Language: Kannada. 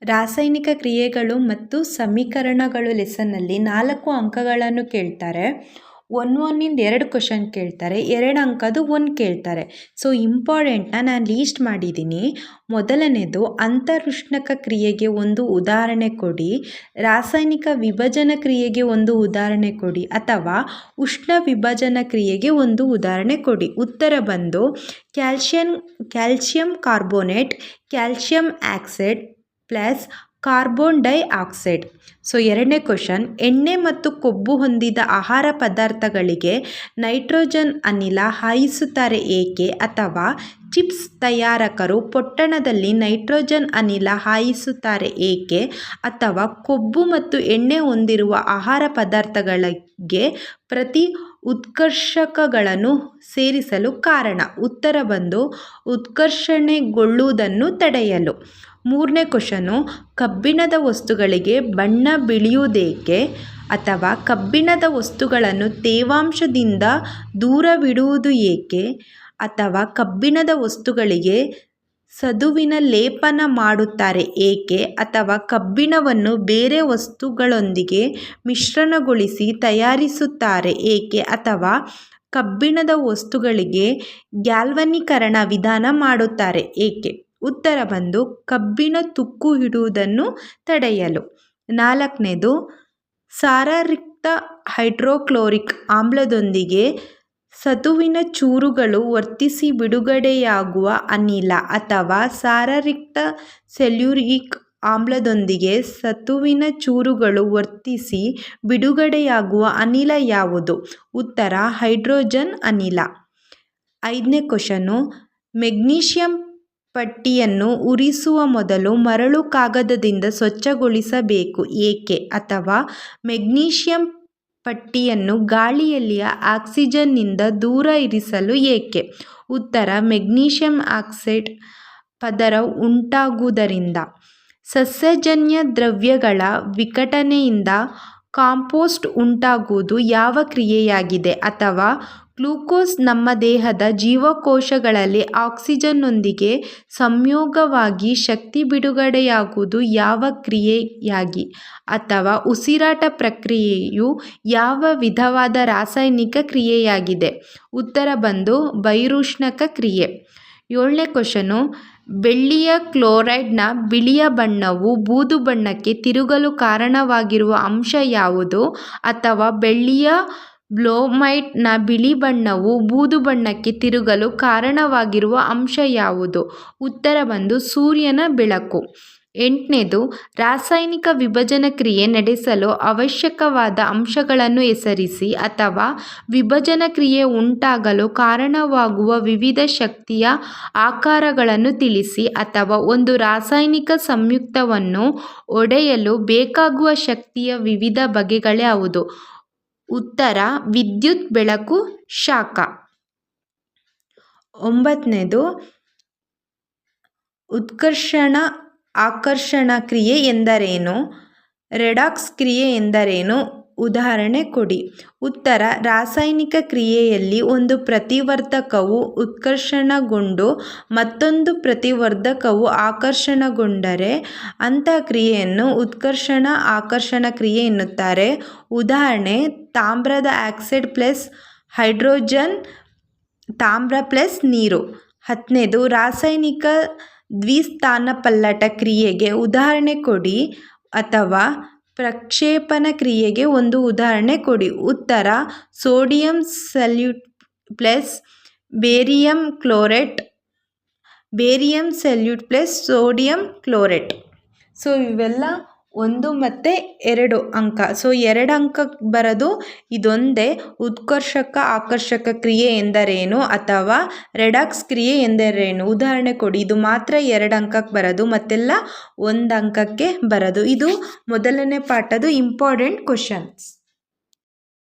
ರಾಸಾಯನಿಕ ಕ್ರಿಯೆಗಳು ಮತ್ತು ಸಮೀಕರಣಗಳು ಲೆಸನ್ನಲ್ಲಿ 4 ಅಂಕಗಳನ್ನು ಕೇಳ್ತಾರೆ. 1 2 ಕ್ವಶನ್ ಕೇಳ್ತಾರೆ, 2 ಅಂಕದ್ದು 1 ಕೇಳ್ತಾರೆ. ಸೊ ಇಂಪಾರ್ಟೆಂಟ್ನ ನಾನು ಲೀಸ್ಟ್ ಮಾಡಿದ್ದೀನಿ. ಮೊದಲನೇದು, ಅಂತರುಷ್ಣಕ ಕ್ರಿಯೆಗೆ ಒಂದು ಉದಾಹರಣೆ ಕೊಡಿ, ರಾಸಾಯನಿಕ ವಿಭಜನ ಕ್ರಿಯೆಗೆ ಒಂದು ಉದಾಹರಣೆ ಕೊಡಿ, ಅಥವಾ ಉಷ್ಣ ವಿಭಜನ ಕ್ರಿಯೆಗೆ ಒಂದು ಉದಾಹರಣೆ ಕೊಡಿ. ಉತ್ತರ ಬಂದು calcium carbonate, calcium oxide plus carbon dioxide. So ಎರಡನೇ ಕ್ವಶನ್, ಎಣ್ಣೆ ಮತ್ತು ಕೊಬ್ಬು ಹೊಂದಿದ ಆಹಾರ ಪದಾರ್ಥಗಳಿಗೆ ನೈಟ್ರೋಜನ್ ಅನಿಲ ಹಾಯಿಸುತ್ತಾರೆ ಏಕೆ? ಅಥವಾ ಚಿಪ್ಸ್ ತಯಾರಕರು ಪೊಟ್ಟಣದಲ್ಲಿ ನೈಟ್ರೋಜನ್ ಅನಿಲ ಹಾಯಿಸುತ್ತಾರೆ ಏಕೆ? ಅಥವಾ ಕೊಬ್ಬು ಮತ್ತು ಎಣ್ಣೆ ಹೊಂದಿರುವ ಆಹಾರ ಪದಾರ್ಥಗಳಿಗೆ ಪ್ರತಿ ಉತ್ಕರ್ಷಕಗಳನ್ನು ಸೇರಿಸಲು ಕಾರಣ? ಉತ್ತರ ಬಂದು ಉತ್ಕರ್ಷಣೆಗೊಳ್ಳುವುದನ್ನು ತಡೆಯಲು. ಮೂರನೇ ಕ್ವಶನು, ಕಬ್ಬಿಣದ ವಸ್ತುಗಳಿಗೆ ಬಣ್ಣ ಬಿಳಿಯುವುದೇಕೆ? ಅಥವಾ ಕಬ್ಬಿಣದ ವಸ್ತುಗಳನ್ನು ತೇವಾಂಶದಿಂದ ದೂರವಿಡುವುದು ಏಕೆ? ಅಥವಾ ಕಬ್ಬಿಣದ ವಸ್ತುಗಳಿಗೆ ಸಧುವಿನ ಲೇಪನ ಮಾಡುತ್ತಾರೆ ಏಕೆ? ಅಥವಾ ಕಬ್ಬಿಣವನ್ನು ಬೇರೆ ವಸ್ತುಗಳೊಂದಿಗೆ ಮಿಶ್ರಣಗೊಳಿಸಿ ತಯಾರಿಸುತ್ತಾರೆ ಏಕೆ? ಅಥವಾ ಕಬ್ಬಿಣದ ವಸ್ತುಗಳಿಗೆ ಗ್ಯಾಲ್ವನೀಕರಣ ವಿಧಾನ ಮಾಡುತ್ತಾರೆ ಏಕೆ? ಉತ್ತರ ಬಂದು ಕಬ್ಬಿಣ ತುಕ್ಕು ಹಿಡುವುದನ್ನು ತಡೆಯಲು. ನಾಲ್ಕನೇದು, ಸಾರರಿಕ್ತ ಹೈಡ್ರೋಕ್ಲೋರಿಕ್ ಆಮ್ಲದೊಂದಿಗೆ ಸತುವಿನ ಚೂರುಗಳು ವರ್ತಿಸಿ ಬಿಡುಗಡೆಯಾಗುವ ಅನಿಲ, ಅಥವಾ ಸಾರರಿಕ್ತ ಸಲ್ಫ್ಯೂರಿಕ್ ಆಮ್ಲದೊಂದಿಗೆ ಸತುವಿನ ಚೂರುಗಳು ವರ್ತಿಸಿ ಬಿಡುಗಡೆಯಾಗುವ ಅನಿಲ ಯಾವುದು? ಉತ್ತರ ಹೈಡ್ರೋಜನ್ ಅನಿಲ. ಐದನೇ ಕ್ವಶನು, ಮೆಗ್ನೀಷಿಯಂ ಪಟ್ಟಿಯನ್ನು ಉರಿಸುವ ಮೊದಲು ಮರಳು ಕಾಗದದಿಂದ ಸ್ವಚ್ಛಗೊಳಿಸಬೇಕು ಏಕೆ? ಅಥವಾ ಮೆಗ್ನೀಷಿಯಂ ಪಟ್ಟಿಯನ್ನು ಗಾಳಿಯಲ್ಲಿಯ ಆಕ್ಸಿಜನ್ನಿಂದ ದೂರ ಇರಿಸಲು ಏಕೆ? ಉತ್ತರ ಮೆಗ್ನೀಷಿಯಂ ಆಕ್ಸೈಡ್ ಪದರ ಉಂಟಾಗುವುದರಿಂದ. ಸಸ್ಯಜನ್ಯ ದ್ರವ್ಯಗಳ ವಿಘಟನೆಯಿಂದ ಕಾಂಪೋಸ್ಟ್ ಉಂಟಾಗುವುದು ಯಾವ ಕ್ರಿಯೆಯಾಗಿದೆ? ಅಥವಾ ಗ್ಲೂಕೋಸ್ ನಮ್ಮ ದೇಹದ ಜೀವಕೋಶಗಳಲ್ಲಿ ಆಕ್ಸಿಜನ್ನೊಂದಿಗೆ ಸಂಯೋಗವಾಗಿ ಶಕ್ತಿ ಬಿಡುಗಡೆಯಾಗುವುದು ಯಾವ ಕ್ರಿಯೆಯಾಗಿ? ಅಥವಾ ಉಸಿರಾಟ ಪ್ರಕ್ರಿಯೆಯು ಯಾವ ವಿಧವಾದ ರಾಸಾಯನಿಕ ಕ್ರಿಯೆಯಾಗಿದೆ? ಉತ್ತರ ಬಂದು ಬಹಿರುಷ್ಣಕ ಕ್ರಿಯೆ. ಏಳನೇ ಕ್ವಶನು, ಬೆಳ್ಳಿಯ ಕ್ಲೋರೈಡ್ನ ಬಿಳಿಯ ಬಣ್ಣವು ಬೂದು ಬಣ್ಣಕ್ಕೆ ತಿರುಗಲು ಕಾರಣವಾಗಿರುವ ಅಂಶ ಯಾವುದು? ಅಥವಾ ಬೆಳ್ಳಿಯ ಬ್ರೋಮೈಡ್ನ ಬಿಳಿ ಬಣ್ಣವು ಬೂದು ಬಣ್ಣಕ್ಕೆ ತಿರುಗಲು ಕಾರಣವಾಗಿರುವ ಅಂಶ ಯಾವುದು? ಉತ್ತರ ಬಂದು ಸೂರ್ಯನ ಬೆಳಕು. ಎಂಟನೇದು, ರಾಸಾಯನಿಕ ವಿಭಜನ ಕ್ರಿಯೆ ನಡೆಸಲು ಅವಶ್ಯಕವಾದ ಅಂಶಗಳನ್ನು ಹೆಸರಿಸಿ, ಅಥವಾ ವಿಭಜನ ಕ್ರಿಯೆ ಉಂಟಾಗಲು ಕಾರಣವಾಗುವ ವಿವಿಧ ಶಕ್ತಿಯ ಆಕಾರಗಳನ್ನು ತಿಳಿಸಿ, ಅಥವಾ ಒಂದು ರಾಸಾಯನಿಕ ಸಂಯುಕ್ತವನ್ನು ಒಡೆಯಲು ಬೇಕಾಗುವ ಶಕ್ತಿಯ ವಿವಿಧ ಬಗೆಗಳ್ಯಾವುದು? ಉತ್ತರ ವಿದ್ಯುತ್, ಬೆಳಕು, ಶಾಖ. ಒಂಬತ್ತನೇದು, ಉತ್ಕರ್ಷಣ ಆಕರ್ಷಣ ಕ್ರಿಯೆ ಎಂದರೇನು? ರೆಡಾಕ್ಸ್ ಕ್ರಿಯೆ ಎಂದರೇನು? ಉದಾಹರಣೆ ಕೊಡಿ. ಉತ್ತರ, ರಾಸಾಯನಿಕ ಕ್ರಿಯೆಯಲ್ಲಿ ಒಂದು ಪ್ರತಿವರ್ಧಕವು ಉತ್ಕರ್ಷಣಗೊಂಡು ಮತ್ತೊಂದು ಪ್ರತಿವರ್ಧಕವು ಆಕರ್ಷಣಗೊಂಡರೆ ಅಂತಹ ಕ್ರಿಯೆಯನ್ನು ಉತ್ಕರ್ಷಣ ಆಕರ್ಷಣ ಕ್ರಿಯೆ ಎನ್ನುತ್ತಾರೆ. ಉದಾಹರಣೆ, ತಾಮ್ರದ ಆಕ್ಸೈಡ್ ಪ್ಲಸ್ ಹೈಡ್ರೋಜನ್, ತಾಮ್ರ ಪ್ಲಸ್ ನೀರು. ಹತ್ತನೇದು, ರಾಸಾಯನಿಕ ದ್ವಿಸ್ಥಾನಪಲ್ಲಟ ಕ್ರಿಯೆಗೆ ಉದಾಹರಣೆ ಕೊಡಿ, ಅಥವಾ ಪ್ರಕ್ಷೇಪಣ ಕ್ರಿಯೆಗೆ ಒಂದು ಉದಾಹರಣೆ ಕೊಡಿ. ಉತ್ತರ sodium salute plus barium chlorate, barium salute plus sodium chlorate. So ಇವೆಲ್ಲ 1 ಮತ್ತು 2 ಅಂಕ. ಸೊ 2 ಅಂಕ ಬರೋದು ಇದೊಂದೇ, ಉತ್ಕರ್ಷಕ ಆಕರ್ಷಕ ಕ್ರಿಯೆ ಎಂದರೇನು ಅಥವಾ ರೆಡಾಕ್ಸ್ ಕ್ರಿಯೆ ಎಂದರೇನು, ಉದಾಹರಣೆ ಕೊಡಿ. ಇದು ಮಾತ್ರ 2 ಅಂಕಕ್ಕೆ ಬರೋದು, ಮತ್ತೆಲ್ಲ 1 ಅಂಕಕ್ಕೆ ಬರೋದು. ಇದು ಮೊದಲನೇ ಪಾಠದ ಇಂಪಾರ್ಟೆಂಟ್ ಕ್ವಶನ್ಸ್.